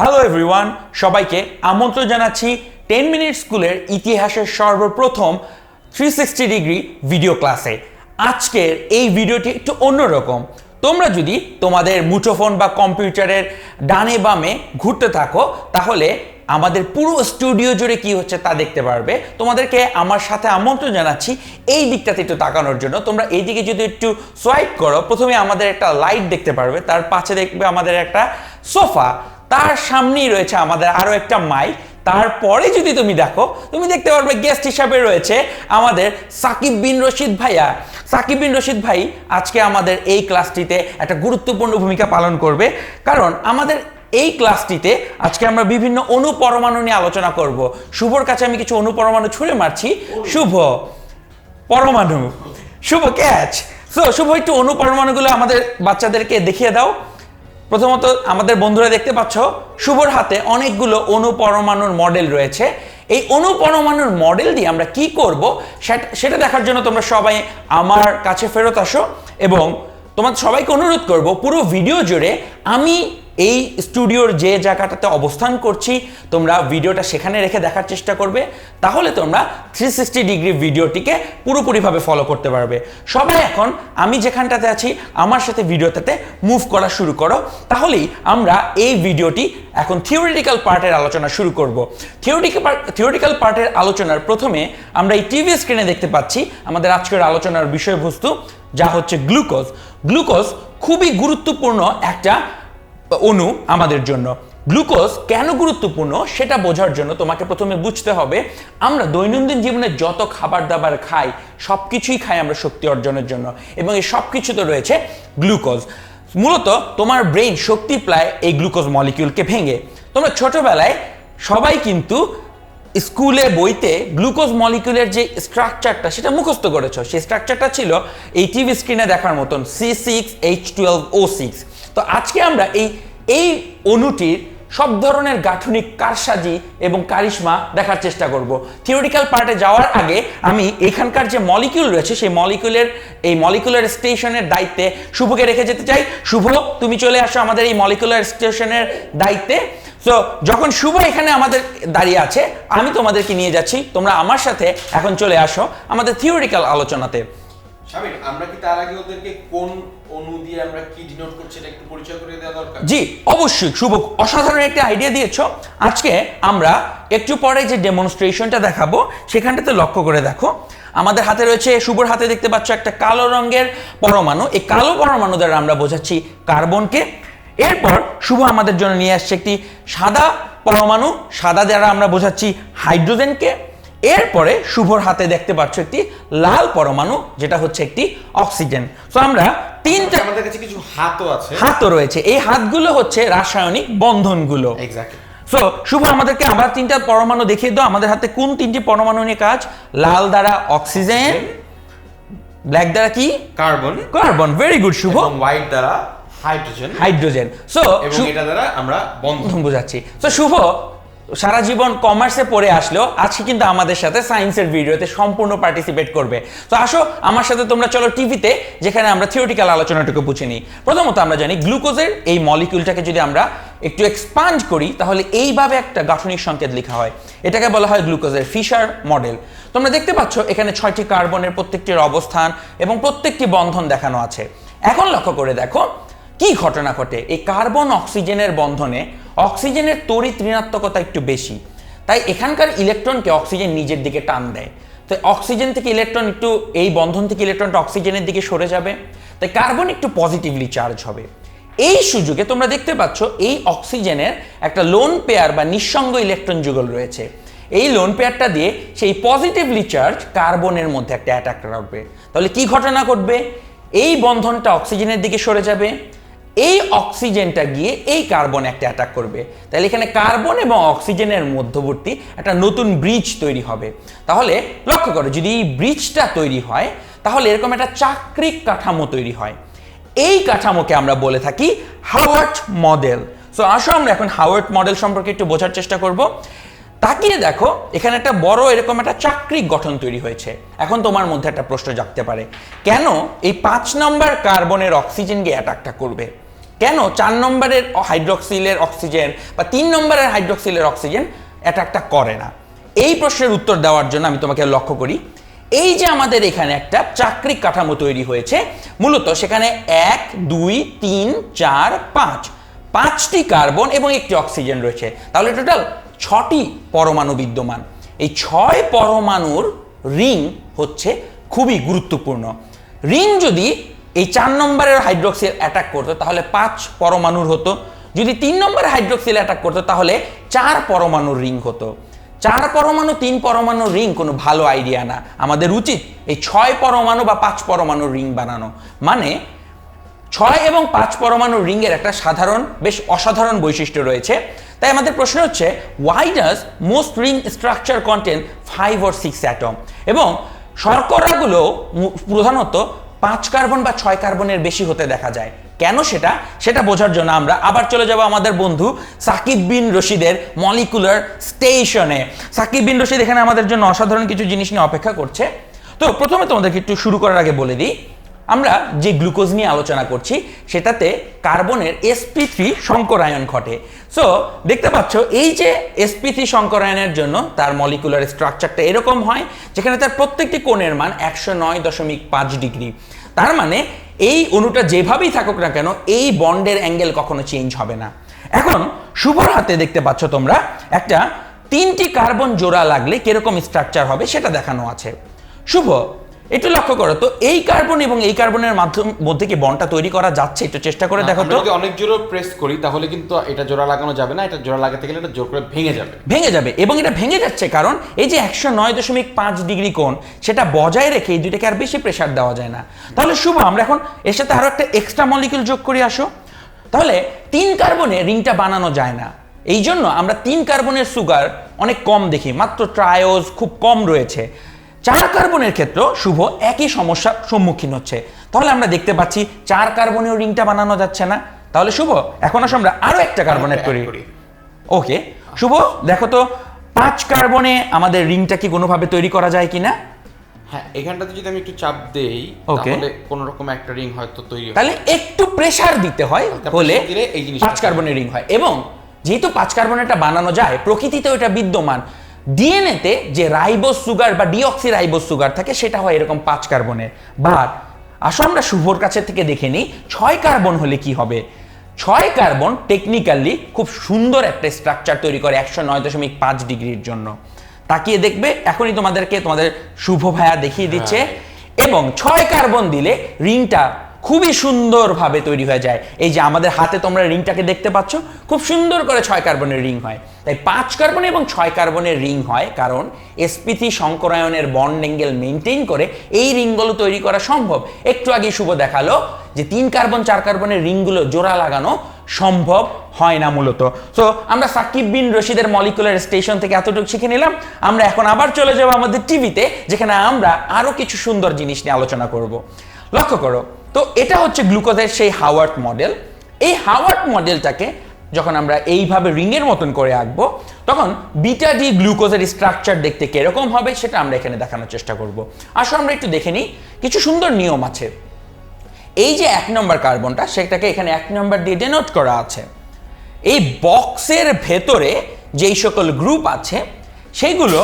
Hello everyone, সবাইকে আমন্ত্রণ জানাচ্ছি 10 মিনিট স্কুলের ইতিহাসের সর্বপ্রথম 360 ডিগ্রি ভিডিও ক্লাসে। আজকের এই ভিডিওটি একটু অন্যরকম। তোমরা যদি তোমাদের মুঠোফোন বা কম্পিউটারের ডানে বামে ঘুরতে থাকো তাহলে আমাদের পুরো স্টুডিও জুড়ে কি হচ্ছে তা দেখতে পারবে। তোমাদেরকে আমার সাথে আমন্ত্রণ জানাচ্ছি এই দিকটাতে একটু তাকানোর জন্য। তোমরা এই দিকে যদি একটু সোয়াইপ করো, প্রথমে আমাদের একটা লাইট দেখতে পারবে, তার পাশে দেখবে আমাদের একটা সোফা, তার সামনেই রয়েছে আমাদের আরো একটা মাইক, তারপরে যদি তুমি দেখো তুমি দেখতে পারবে গেস্ট হিসাবে রয়েছে আমাদের সাকিব বিন রশিদ ভাইয়া। সাকিব বিন রশিদ ভাই আজকে আমাদের এই ক্লাসটিতে একটা গুরুত্বপূর্ণ ভূমিকা পালন করবে, কারণ আমাদের এই ক্লাসটিতে আজকে আমরা বিভিন্ন অণুপরমাণু নিয়ে আলোচনা করব। শুভর কাছে আমি কিছু অণুপরমাণু ছুঁড়ে মারছি, শুভ পরমাণু, শুভ ক্যাচ। সো শুভ একটু অণুপরমাণুগুলো আমাদের বাচ্চাদেরকে দেখিয়ে দাও। প্রথমত আমাদের বন্ধুরা দেখতে পাচ্ছ শুভর হাতে অনেকগুলো অণুপরমাণুর মডেল রয়েছে। এই অণুপরমাণুর মডেল দিয়ে আমরা কি করব সেটা দেখার জন্য তোমরা সবাই আমার কাছে ফেরত আসো, এবং তোমাদের সবাইকে অনুরোধ করব পুরো ভিডিও জুড়ে আমি এই স্টুডিওর যে জায়গাটাতে অবস্থান করছি তোমরা ভিডিওটা সেখানে রেখে দেখার চেষ্টা করবে, তাহলে তোমরা 360 ডিগ্রি ভিডিওটিকে পুরোপুরিভাবে ফলো করতে পারবে। সবাই এখন আমি যেখানটাতে আছি আমার সাথে ভিডিওটাতে মুভ করা শুরু করো, তাহলেই আমরা এই ভিডিওটি এখন থিওরিটিক্যাল পার্টের আলোচনা শুরু করব। থিওরিটিক্যাল পার্টের আলোচনার প্রথমে আমরা এই টিভি স্ক্রিনে দেখতে পাচ্ছি আমাদের আজকের আলোচনার বিষয়বস্তু, যা হচ্ছে গ্লুকোজ। গ্লুকোজ খুবই গুরুত্বপূর্ণ একটা অণু আমাদের জন্য। গ্লুকোজ কেন গুরুত্বপূর্ণ সেটা বোঝার জন্য তোমাকে প্রথমে বুঝতে হবে আমরা দৈনন্দিন জীবনে যত খাবার দাবার খাই সবকিছুই খাই আমরা শক্তি অর্জনের জন্য, এবং এই সব কিছুতে রয়েছে গ্লুকোজ। মূলত তোমার ব্রেইন শক্তি পায় এই গ্লুকোজ মলিকিউলকে ভেঙে। তোমরা ছোটবেলায় সবাই কিন্তু স্কুলে বইতে গ্লুকোজ মলিকিউলের যে স্ট্রাকচারটা সেটা মুখস্থ করেছো। সেই স্ট্রাকচারটা ছিল এই টিভি স্ক্রিনে দেখার মতন C6H12O6। তো আজকে আমরা এই অণুটির সব ধরনের গাঠনিক কারসাজি এবং কারিশমা দেখার চেষ্টা করব। থিওরিটিক্যাল পার্টে যাওয়ার আগে আমি এখানকার যে মলিকিউল রয়েছে সেই মলিকুলার স্টেশনের দায়িত্বে শুভকে রেখে যেতে চাই। শুভ, তুমি চলে আসো আমাদের এই মলিকুলার স্টেশনের দায়িত্বে। সো যখন শুভ এখানে আমাদের দাঁড়িয়ে আছে আমি তোমাদেরকে নিয়ে যাচ্ছি, তোমরা আমার সাথে এখন চলে আসো আমাদের থিওরিটিক্যাল আলোচনাতে। শামির, আমরা কি তার আগে ওদেরকে কোন অণু দিয়ে আমরা কি ডিনোট করছি এটা একটু পরিচয় করে দেওয়া দরকার? জি অবশ্যই শুভ, অসাধারণ একটা আইডিয়া দিয়েছো। আজকে আমরা একটু পরে যে ডেমনস্ট্রেশনটা দেখাবো সেখানটাতে লক্ষ্য করে দেখো আমাদের হাতে রয়েছে, শুভর হাতে দেখতে পাচ্ছ একটা কালো রঙের পরমাণু। এই কালো পরমাণু দ্বারা আমরা বোঝাচ্ছি কার্বনকে। এরপর শুভ আমাদের জন্য নিয়ে আসছে একটি সাদা পরমাণু, সাদা দ্বারা আমরা বোঝাচ্ছি হাইড্রোজেনকে। এরপরে শুভর হাতে দেখতে পাচ্ছ একটি লাল পরমাণু, যেটা হচ্ছে একটি অক্সিজেন। তো আমরা তিনটা, আমাদের কাছে কিছু হাতও আছে, হাতও রয়েছে। এই হাতগুলো হচ্ছে রাসায়নিক বন্ধনগুলো। এক্স্যাক্টলি। সো শুভ আমাদেরকে আবার তিনটা পরমাণু দেখিয়ে দাও। আমাদের হাতে কোন তিনটি পরমাণু নিয়ে কাজ? লাল দ্বারা অক্সিজেন, ব্ল্যাক দ্বারা কি? কার্বন। কার্বন, ভেরি গুড শুভ। এবং হোয়াইট দ্বারা হাইড্রোজেন। সো এবং এটা দ্বারা আমরা বন্ধন বোঝাচ্ছি। তো শুভ সারা জীবন কমার্সে পড়ে আসলেও আজকে কিন্তু আমাদের সাথে সায়েন্সের ভিডিওতে সম্পূর্ণ পার্টিসিপেট করবে। তো আসো আমার সাথে তোমরা চলো টিভিতে, যেখানে আমরা থিওরিটিক্যাল আলোচনাটুকু বুঝে নিই। প্রথমত আমরা জানি গ্লুকোজের এই মলিকিউলটাকে যদি আমরা একটু এক্সপান্ড করি তাহলে এইভাবে একটা গাঠনিক সংকেত লেখা হয়। এটাকে বলা হয় গ্লুকোজের ফিশার মডেল। তোমরা দেখতে পাচ্ছ এখানে 6টি কার্বনের প্রত্যেকটির অবস্থান এবং প্রত্যেকটি বন্ধন দেখানো আছে। এখন লক্ষ্য করে দেখো কি ঘটনা ঘটে। এই কার্বন অক্সিজেনের বন্ধনে অক্সিজেনের তড়িৎ ঋণাত্মকতা একটু বেশি, তাই এখানকার ইলেকট্রনকে অক্সিজেন নিজের দিকে টান দেয়। তো অক্সিজেন থেকে ইলেকট্রন একটু, এই বন্ধন থেকে ইলেকট্রনটা অক্সিজেনের দিকে সরে যাবে, তাই কার্বন একটু পজিটিভলি চার্জ হবে। এই সুযোগে তোমরা দেখতে পাচ্ছ এই অক্সিজেনের একটা লোন পেয়ার বা নিঃসঙ্গ ইলেকট্রন যুগল রয়েছে। এই লোন পেয়ারটা দিয়ে সেই পজিটিভলি চার্জ কার্বনের মধ্যে একটা অ্যাটাক করবে। তাহলে কি ঘটনা ঘটবে? এই বন্ধনটা অক্সিজেনের দিকে সরে যাবে, এই অক্সিজেনটা গিয়ে এই কার্বন একটা অ্যাটাক করবে। তাহলে এখানে কার্বন এবং অক্সিজেনের মধ্যবর্তী একটা নতুন ব্রিজ তৈরি হবে। তাহলে লক্ষ্য করো, যদি এই ব্রিজটা তৈরি হয় তাহলে এরকম একটা চাক্রিক কাঠামো তৈরি হয়। এই কাঠামোকে আমরা বলে থাকি হাওয়ার্ট মডেল। সো আসো আমরা এখন হাওয়ার্ট মডেল সম্পর্কে একটু বোঝার চেষ্টা করব। তাকিয়ে দেখো এখানে একটা বড় এরকম একটা চাক্রিক গঠন তৈরি হয়েছে। এখন তোমার মধ্যে একটা প্রশ্ন জাগতে পারে, কেন এই 5 নম্বর কার্বনের অক্সিজেন গিয়ে অ্যাটাকটা করবে? কেন 4 নম্বরের হাইড্রক্সিলের অক্সিজেন বা 3 নম্বরের হাইড্রক্সিলের অক্সিজেন অ্যাটাকটা করে না? এই প্রশ্নের উত্তর দেওয়ার জন্য আমি তোমাকে লক্ষ্য করি, এই যে আমাদের এখানে একটা চাক্রিক কাঠামো তৈরি হয়েছে, মূলত সেখানে 1 2 3 4 5 5টি কার্বন এবং একটি অক্সিজেন রয়েছে, তাহলে টোটাল 6টি পরমাণু বিদ্যমান। এই 6 পরমাণুর রিং হচ্ছে খুবই গুরুত্বপূর্ণ। রিং যদি এই 4 নম্বরের হাইড্রক্সিল অ্যাটাক করতো তাহলে 5 পরমাণুর হতো, যদি 3 নম্বরের হাইড্রক্সিল অ্যাটাক করতো তাহলে 4 পরমাণুর রিং হতো। 4 পরমাণু 3 পরমাণুর রিং কোনো ভালো আইডিয়া না, আমাদের উচিত এই 6 পরমাণু বা 5 পরমাণুর রিং বানানো। মানে 6 এবং 5 পরমাণুর রিংয়ের একটা সাধারণ বেশ অসাধারণ বৈশিষ্ট্য রয়েছে। তাই আমাদের প্রশ্ন হচ্ছে, why does most ring structure contain 5 or 6 atom? এবং শর্করাগুলো প্রধানত 5 কার্বন বা 6 কার্বনের বেশি হতে দেখা যায়। কেন সেটা বোঝার জন্য আমরা আবার চলে যাব আমাদের বন্ধু সাকিব বিন রশিদের মলিকুলার স্টেশনে। সাকিব বিন রশিদ এখানে আমাদের জন্য অসাধারণ কিছু জিনিস নিয়ে অপেক্ষা করছে। তো প্রথমে তোমাদেরকে একটু শুরু করার আগে বলে দিই, আমরা যে গ্লুকোজ নিয়ে আলোচনা করছি সেটাতে কার্বনের sp3 সংকরায়ন ঘটে। সো দেখতে পাচ্ছ এই যে sp3 সংকরায়নের জন্য তার মলিকুলার স্ট্রাকচারটা এরকম হয়, যেখানে তার প্রত্যেকটি কোণের মান 109.5 ডিগ্রি। তার মানে এই অণুটা যেভাবেই থাকুক না কেন এই বন্ডের অ্যাঙ্গেল কখনো চেঞ্জ হবে না। এখন শুভর হাতে দেখতে পাচ্ছ তোমরা একটা 3টি কার্বন জোড়া লাগলে কিরকম স্ট্রাকচার হবে সেটা দেখানো আছে। শুভ, একটু লক্ষ্য করো তো, এই কার্বন এবং এই কার্বনের মধ্যে কি বন্ডটা তৈরি করা যাচ্ছে? একটু চেষ্টা করে দেখো তো। যদি অনেক জোরে প্রেস করি তাহলে কিন্তু এটা জোড়া লাগানো যাবে না, এটা জোড়া লাগাতে গেলে এটা জোর করে ভেঙে যাবে এবং এটা ভেঙে যাচ্ছে কারণ এই যে 109.5 ডিগ্রি কোণ সেটা বজায় রেখে এই দুইটাকে আর বেশি প্রেসার দেওয়া যায় না। তাহলে শুভ, আমরা এখন এর সাথে আরো একটা এক্সট্রা মলিকিউল যোগ করে আসো। তাহলে 3 কার্বনে রিংটা বানানো যায় না, এই জন্য আমরা 3 কার্বনের সুগার অনেক কম দেখি, মাত্র ট্রায়োজ খুব কম রয়েছে। 4 কার্বনের ক্ষেত্রে শুভ একই সমস্যার সম্মুখীন হচ্ছে। তাহলে আমরা দেখতে পাচ্ছি 4 কার্বনেও রিংটা বানানো যাচ্ছে না। তাহলে শুভ, এখন আসলে আমরা আরো একটা কার্বন অ্যাড করি। ওকে শুভ, দেখো তো 5 কার্বনে আমাদের রিংটা কি কোনোভাবে তৈরি করা যায় কিনা? হ্যাঁ, এখানটাতে যদি আমি একটু চাপ দেই তাহলে কোন রকম একটা রিং হয়তো তৈরি হবে। তাহলে একটু প্রেসার দিতে হয়, হলে এই জিনিস 5 কার্বনের রিং হয়। এবং যেহেতু 5 কার্বনেরটা বানানো যায়, প্রকৃতিতে ওটা বিদ্যমান। ডিএনএতে যে রাইবোজ সুগার বা ডিঅক্সি রাইবোজ সুগার থাকে সেটা হয় এরকম 5 কার্বনের। বাট আসো আমরা শুভর কাছে থেকে দেখে নিই 6 কার্বন হলে কি হবে। 6 কার্বন টেকনিক্যালি খুব সুন্দর একটা স্ট্রাকচার তৈরি করে 109.5 ডিগ্রির জন্য। তাকিয়ে দেখবে, এখনই তোমাদের শুভ ভাইয়া দেখিয়ে দিচ্ছে। এবং 6 কার্বন দিলে রিংটা খুবই সুন্দরভাবে তৈরি হয়ে যায়। এই যে আমাদের হাতে তোমরা রিংটাকে দেখতে পাচ্ছ, খুব সুন্দর করে 6 কার্বনের রিং হয়। তাই 5 কার্বন এবং 6 কার্বনের রিং হয় কারণ sp3 সংকরায়নের বন্ড অ্যাঙ্গেল মেনটেন করে এই রিংগুলো তৈরি করা সম্ভব। একটু আগে শুভ দেখালো যে 3 কার্বন 4 কার্বনের রিংগুলো জোড়া লাগানো সম্ভব হয় না মূলত। সো আমরা সাকিব বিন রশিদের মলিকুলার স্টেশন থেকে এতটুকু শিখে নিলাম। আমরা এখন আবার চলে যাব আমাদের টিভিতে, যেখানে আমরা আরো কিছু সুন্দর জিনিস নিয়ে আলোচনা করব। লক্ষ্য করো তো, এটা হচ্ছে গ্লুকোজের সেই হাওয়ার্ড মডেল। এই হাওয়ার্ড মডেলটাকে যখন আমরা এইভাবে রিংয়ের মতন করে আঁকবো তখন বিটা ডি গ্লুকোজের স্ট্রাকচার দেখতে কিরকম হবে সেটা আমরা এখানে দেখানোর চেষ্টা করব। আসলে আমরা একটু দেখে নিই, কিছু সুন্দর নিয়ম আছে। এই যে 1 নম্বর কার্বনটা, সেটাকে এখানে 1 নম্বর দিয়ে ডেনোট করা আছে। এই বক্সের ভেতরে যেই সকল গ্রুপ আছে সেইগুলো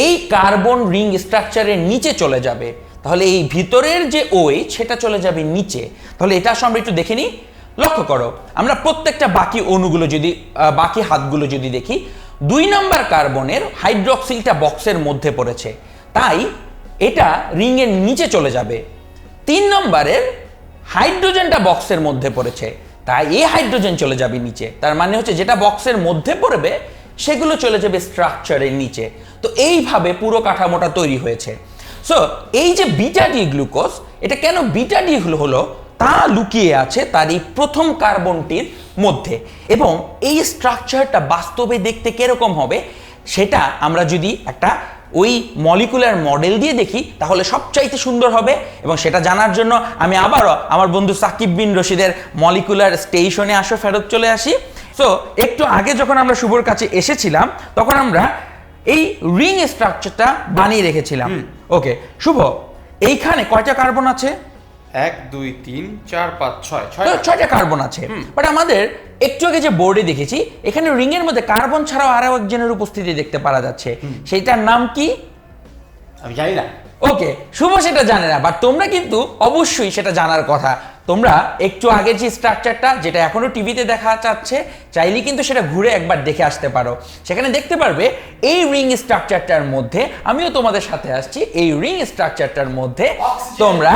এই কার্বন রিং স্ট্রাকচারের নিচে চলে যাবে। তাহলে এই ভিতরের যে OH সেটা চলে যাবে নিচে। তাহলে এটা আসলে আমরা একটু দেখে নিই। লক্ষ্য করো, আমরা প্রত্যেকটা বাকি অণুগুলো যদি বাকি হাতগুলো যদি দেখি, 2 নম্বর কার্বনের হাইড্রক্সিলটা বক্সের মধ্যে পড়েছে, তাই এটা রিংয়ের নিচে চলে যাবে। 3 নম্বরের হাইড্রোজেনটা বক্সের মধ্যে পড়েছে, তাই এই হাইড্রোজেন চলে যাবে নিচে। তার মানে হচ্ছে যেটা বক্সের মধ্যে পড়বে সেগুলো চলে যাবে স্ট্রাকচারের নিচে। তো এইভাবে পুরো কাঠামোটা তৈরি হয়েছে। সো এই যে বিটা ডি গ্লুকোজ, এটা কেন বিটা ডি হলো তা লুকিয়ে আছে তার এই প্রথম কার্বনটির মধ্যে। এবং এই স্ট্রাকচারটা বাস্তবে দেখতে কিরকম হবে সেটা আমরা যদি একটা ওই মলিকুলার মডেল দিয়ে দেখি তাহলে সবচাইতে সুন্দর হবে। এবং সেটা জানার জন্য আমি আবারও আমার বন্ধু সাকিব বিন রশিদের মলিকুলার স্টেশনে ফেরত চলে আসি। সো একটু আগে যখন আমরা শুভর কাছে এসেছিলাম তখন আমরা এই রিং স্ট্রাকচারটা বানিয়ে রেখেছিলাম। ওকে শুভ, এইখানে কয়টা কার্বন আছে? 1 2 3 4 5 6 ছয়টা কার্বন আছে। বাট আমাদের একটু আগে যে বোর্ডে দেখেছি এখানে রিং এর মধ্যে কার্বন ছাড়াও আরো একজনের উপস্থিতি দেখতে পাওয়া যাচ্ছে, সেইটার নাম কি? আমি জানি না। ওকে, শুভ সেটা জানে না, বাট তোমরা কিন্তু অবশ্যই সেটা জানার কথা। তোমরা একটু আগে যে স্ট্রাকচারটা যেটা এখনো টিভিতে দেখা যাচ্ছে, চাইলে কিন্তু সেটা ঘুরে একবার দেখে আসতে পারো। সেখানে দেখতে পারবে এই রিং স্ট্রাকচারটার মধ্যে, আমিও তোমাদের সাথে আসছি, এই রিং স্ট্রাকচারটার মধ্যে তোমরা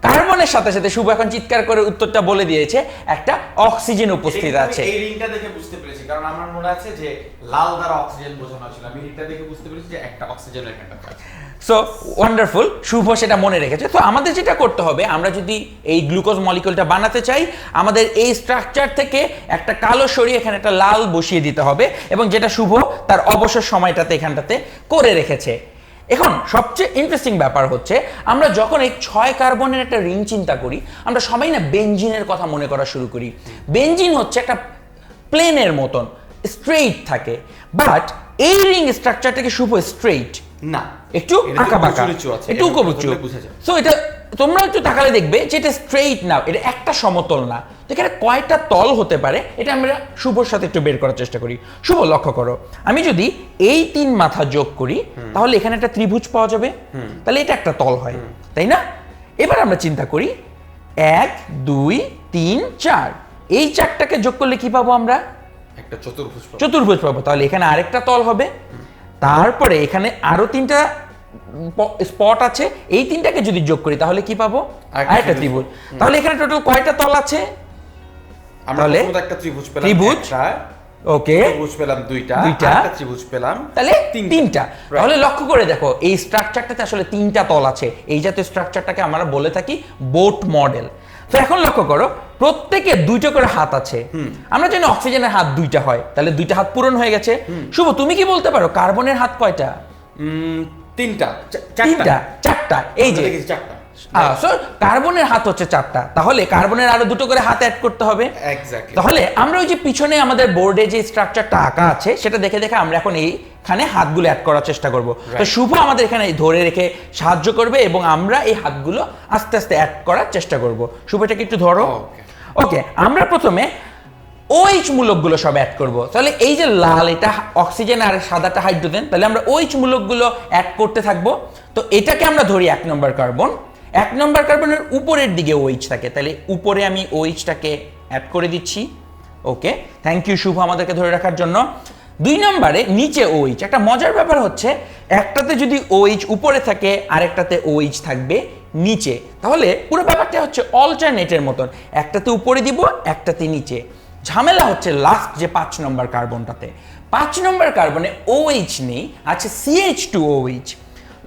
কার্বনের সাথে সাথে, শুভ এখন চিৎকার করে উত্তরটা বলে দিয়েছে, একটা অক্সিজেন উপস্থিত আছে। এই রিংটা দেখে বুঝতে পেরেছি, কারণ আমার মনে আছে যে লাল দ্বারা অক্সিজেন বোঝানো হয়েছিল। আমি রিংটা দেখে বুঝতে পেরেছি যে একটা অক্সিজেনের এখানটা আছে। সো ওয়ান্ডারফুল, শুভ সেটা মনে রেখেছে। তো আমাদের যেটা করতে হবে, আমরা যদি এই গ্লুকোজ মলিকিউলটা বানাতে চাই, আমাদের এই স্ট্রাকচার থেকে একটা কালো সরিয়ে এখানে একটা লাল বসিয়ে দিতে হবে, এবং যেটা শুভ তার অবসর সময়টাতে এখানটাতে করে রেখেছে। এখন সবচেয়ে ইন্টারেস্টিং ব্যাপার হচ্ছে, আমরা যখন এই 6 কার্বনের একটা রিং চিন্তা করি, আমরা সবাই না বেনজিনের কথা মনে করা শুরু করি। বেনজিন হচ্ছে একটা প্লেনের মতন স্ট্রেইট থাকে, বাট এই রিং স্ট্রাকচারটাকে শুভ স্ট্রেইট না, একটু আঁকাবাঁকা, একটু উঁচু। সো এটা তোমরা একটু তাকালে দেখবে যে এটা স্ট্রেইট না, এটা একটা সমতল না। তো এখানে কয়টা তল হতে পারে এটা আমরা শুভর সাথে একটু বের করার চেষ্টা করি। শুভ লক্ষ্য করো, আমি যদি এই 3 মাথা যোগ করি তাহলে এখানে একটা ত্রিভুজ পাওয়া যাবে, তাহলে এটা একটা তল হয়, তাই না? এবার আমরা চিন্তা করি 1 2 3 4, এই 4টাকে যোগ করলে কি পাবো আমরা? একটা চতুর্ভুজ পাবো। তাহলে এখানে আরেকটা তল হবে, তারপরে এখানে আরো 3টা স্পট আছে, এই 3টাকে যদি যোগ করি তাহলে কি পাবো? আরেকটা ত্রিভুজ। তাহলে এখানে টোটাল কয়টা তল আছে? আমরা প্রথমে একটা ত্রিভুজ পেলাম, ওকে, ত্রিভুজ পেলাম দুইটা, একটা ত্রিভুজ পেলাম, তাহলে 3টা। তাহলে লক্ষ্য করে দেখো এই স্ট্রাকচারটাতে আসলে 3টা তল আছে। এই জাতীয় স্ট্রাকচারটাকে আমরা বলে থাকি বোট মডেল। তো এখন লক্ষ্য করো, প্রত্যেকে 2টা করে হাত আছে। আমরা জানি অক্সিজেনের হাত 2টা হয়, তাহলে 2টা হাত পূরণ হয়ে গেছে। শুভ, তুমি কি বলতে পারো কার্বনের হাত কয়টা? 3টা, 4টা। এই যে কার্বনের হাত হচ্ছে 4টা, তাহলে কার্বনের আরো 2টো করে হাত অ্যাড করতে হবে। তাহলে আমরা ওই যে পিছনে আমাদের বোর্ডে যে স্ট্রাকচারটা আঁকা আছে সেটা দেখে দেখে আমরা এখন এইখানে হাতগুলো অ্যাড করার চেষ্টা করব। তো শুভ আমাদের এখানে ধরে রেখে সাহায্য করবে এবং আমরা এই হাতগুলো আস্তে আস্তে অ্যাড করার চেষ্টা করব। শুভ, এটাকে একটু ধরো। ওকে, আমরা প্রথমে OH মূলকগুলো সব অ্যাড করব। তাহলে এই যে লাল, এটা অক্সিজেন আর সাদাটা হাইড্রোজেন, তাহলে আমরা OH মূলকগুলো অ্যাড করতে থাকবো। তো এটাকে আমরা ধরি 1 নম্বর কার্বন। 1 নম্বর কার্বনের উপরের দিকে OH থাকে, তাহলে উপরে আমি OH-টাকে অ্যাড করে দিচ্ছি। ওকে, থ্যাংক ইউ শুভ আমাদেরকে ধরে রাখার জন্য। 2 নম্বরে নিচে OH। একটা মজার ব্যাপার হচ্ছে, একটাতে যদি OH উপরে থাকে আরেকটাতে OH থাকবে নিচে, তাহলে পুরো ব্যাপারটা হচ্ছে অল্টারনেটের মতন, একটাতে উপরে দিব একটাতে নিচে। ঝামেলা হচ্ছে লাস্ট যে 5 নম্বর কার্বনটাতে। 5 নম্বর কার্বনে OH নেই, আছে CH2OH।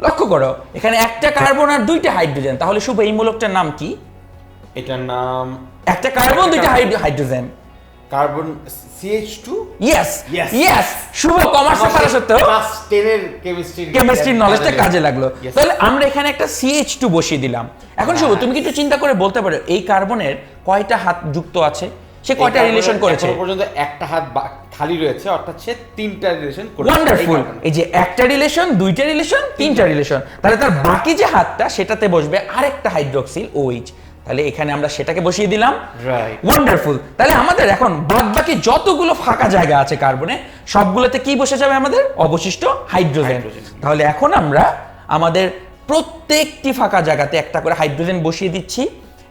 লক্ষ্য করো, এখানে একটা কার্বন আর 2টা হাইড্রোজেন, তাহলে শুভ এই মূলকটার নাম কি? এটার নাম একটা কার্বন 2টা হাইড্রোজেন, কার্বন CH2। ইয়েস, শুভ কমার্সে পড়া সত্ত্বেও ক্লাস 10 এর কেমিস্ট্রি নলেজটা কাজে লাগলো। তাহলে আমরা এখানে একটা CH2 বসিয়ে দিলাম। এখন শুভ, তুমি কি একটু চিন্তা করে বলতে পারো এই কার্বনের কয়টা হাত যুক্ত আছে? সে কয়টা রিলেশন করেছে? এখন পর্যন্ত একটা হাত খালি রয়েছে, অর্থাৎ সে 3টা রিলেশন করেছে। ওয়ান্ডারফুল, এই যে একটা রিলেশন, 2টা রিলেশন, 3টা রিলেশন, তাহলে তার বাকি যে হাতটা সেটাতে বসবে আরেকটা হাইড্রোক্সিল OH। তাহলে এখানে আমরা সেটাকে বসিয়ে দিলাম। ওয়ান্ডারফুল। তাহলে আমাদের এখন বাকি যতগুলো ফাঁকা জায়গা আছে কার্বনে, সবগুলোতে কি বসে যাবে? আমাদের অবশিষ্ট হাইড্রোজেন। তাহলে এখন আমরা আমাদের প্রত্যেকটি ফাঁকা জায়গাতে একটা করে হাইড্রোজেন বসিয়ে দিচ্ছি,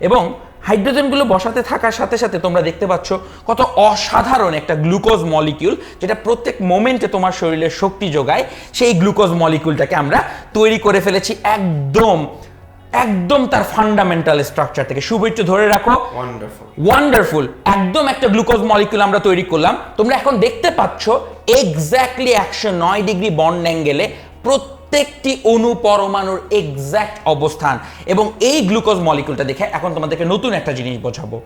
এবং হাইড্রোজেনগুলো বসাতে থাকার সাথে সাথে তোমরা দেখতে পাচ্ছ কত অসাধারণ একটা গ্লুকোজ মলিকিউল, যেটা প্রত্যেক মোমেন্টে তোমার শরীরের শক্তি যোগায়। সেই গ্লুকোজ মলিকিউলটাকে আমরা তৈরি করে ফেলেছি একদম তার ফান্ডামেন্টাল স্ট্রাকচার থেকে। শুভ, একটু ধরে রাখো। ওয়ান্ডারফুল, একদম একটা গ্লুকোজ মলিকিউল আমরা তৈরি করলাম। তোমরা এখন দেখতে পাচ্ছ এক্স্যাক্টলি 109 ডিগ্রি বন্ড অ্যাঙ্গেলে প্রত্যেকটি অণু পরমাণুর এক্স্যাক্ট অবস্থান, এবং এই গ্লুকোজ মলিকিউলটা দেখে এখন তোমাদেরকে নতুন একটা জিনিস বোঝাবো।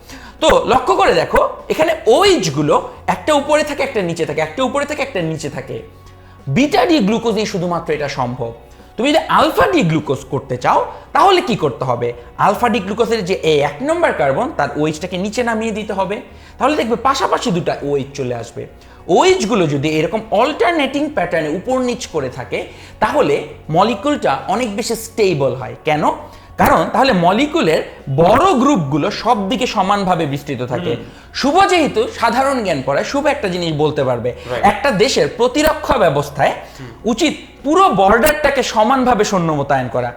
তো লক্ষ্য করে দেখো, এখানে OH গুলো একটা উপরে থাকে একটা নিচে থাকে, একটা উপরে থাকে একটা নিচে থাকে। বিটা ডি গ্লুকোজই শুধুমাত্র এটা সম্ভব। তুমি যদি আলফা ডি গ্লুকোজ করতে চাও তাহলে কি করতে হবে? আলফা ডি গ্লুকোজের যে 1 নম্বর কার্বন, তার OH-টাকে নিচে নামিয়ে দিতে হবে। তাহলে দেখবে পাশাপাশি 2টা OH চলে আসবে। OH গুলো যদি এরকম অল্টারনেটিং প্যাটার্নে উপর নিচ করে থাকে, তাহলে মলিকিউলটা অনেক বেশি স্টেবল হয়। কেন? কারণ তাহলে মলিকুলের বড় গ্রুপগুলো সব দিকে সমানভাবে বিস্তৃত থাকে। শুভ যেহেতু সাধারণ জ্ঞান পড়ায়, শুভ একটা জিনিস বলতে পারবে, একটা দেশের প্রতিরক্ষা ব্যবস্থায় উচিত পুরো বর্ডারটাকে সমানভাবে সৈন্য মোতায়েন করা।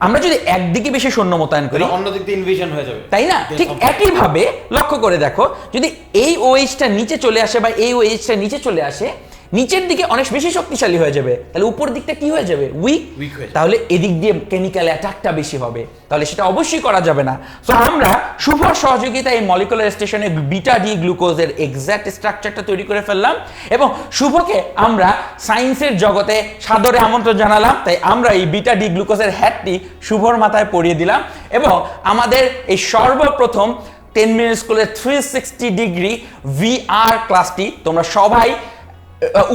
আমরা যদি একদিকে বেশি সৈন্য মোতায়েন করি, অন্য দিক দিয়ে ইনভেশন হয়ে যাবে, তাই না? ঠিক একইভাবে লক্ষ্য করে দেখো, যদি এই ওএইচটা নিচে চলে আসে বা এই ওএইচটা নিচে চলে আসে, নিচের দিকে অনেক বেশি শক্তিশালী হয়ে যাবে, তাহলে উপর দিকটা কি হয়ে যাবে? উইক হয়ে যাবে। তাহলে এদিক দিয়ে কেমিক্যাল অ্যাটাকটা বেশি হবে, তাহলে সেটা অবশ্যই করা যাবে না। সো আমরা শুভর সহযোগিতায় এই মলিকুলার স্টেশনে বিটা ডি গ্লুকোজের এক্সাক্ট স্ট্রাকচারটা তৈরি করে ফেললাম এবং শুভকে আমরা সায়েন্সের জগতে সাদরে আমন্ত্রণ জানালাম। তাই আমরা এই বিটা ডি গ্লুকোজের হ্যাটটি শুভর মাথায় পরিয়ে দিলাম এবং আমাদের এই সর্বপ্রথম 10 মিনিট স্কুলের 360 ডিগ্রি VR ক্লাসটি তোমরা সবাই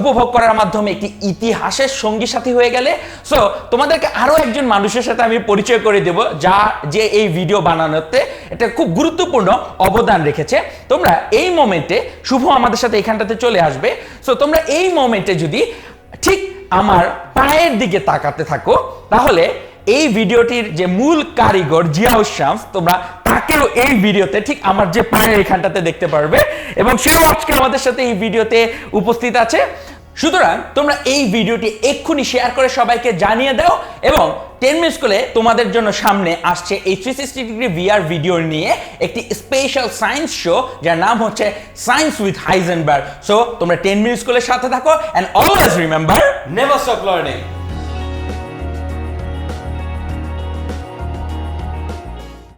উপভোগ করার মাধ্যমে একটি ইতিহাসের সঙ্গী সাথী হয়ে গেলে। সো তোমাদেরকে আরো একজন মানুষের সাথে আমি পরিচয় করে দেব, যে এই ভিডিও বানানোতে এটা খুব গুরুত্বপূর্ণ অবদান রেখেছে। তোমরা এই মোমেন্টে, শুভ আমাদের সাথে এখানটাতে চলে আসবে। সো তোমরা এই মোমেন্টে যদি ঠিক আমার পায়ের দিকে তাকাতে থাকো, তাহলে এই ভিডিওটির যে মূল কারিগর জিয়াউল শামস, তোমরা তাকেও এই ভিডিওতে ঠিক আমার যে পায়ের এখানটাতে দেখতে পারবে এবং সেও আজকে আমাদের সাথে এই ভিডিওতে উপস্থিত আছে। সুতরাং তোমরা এই ভিডিওটি এক্ষুনি শেয়ার করে সবাইকে জানিয়ে দাও এবং 10 মিনিট স্কুলে তোমাদের জন্য সামনে আসছে এই 360 ডিগ্রি VR ভিডিও নিয়ে একটি স্পেশাল সায়েন্স শো, যার নাম হচ্ছে সায়েন্স উইথ হাইজেনবার্গ। সো তোমরা 10 মিনিট স্কুলের সাথে থাকো, and always remember, never stop learning.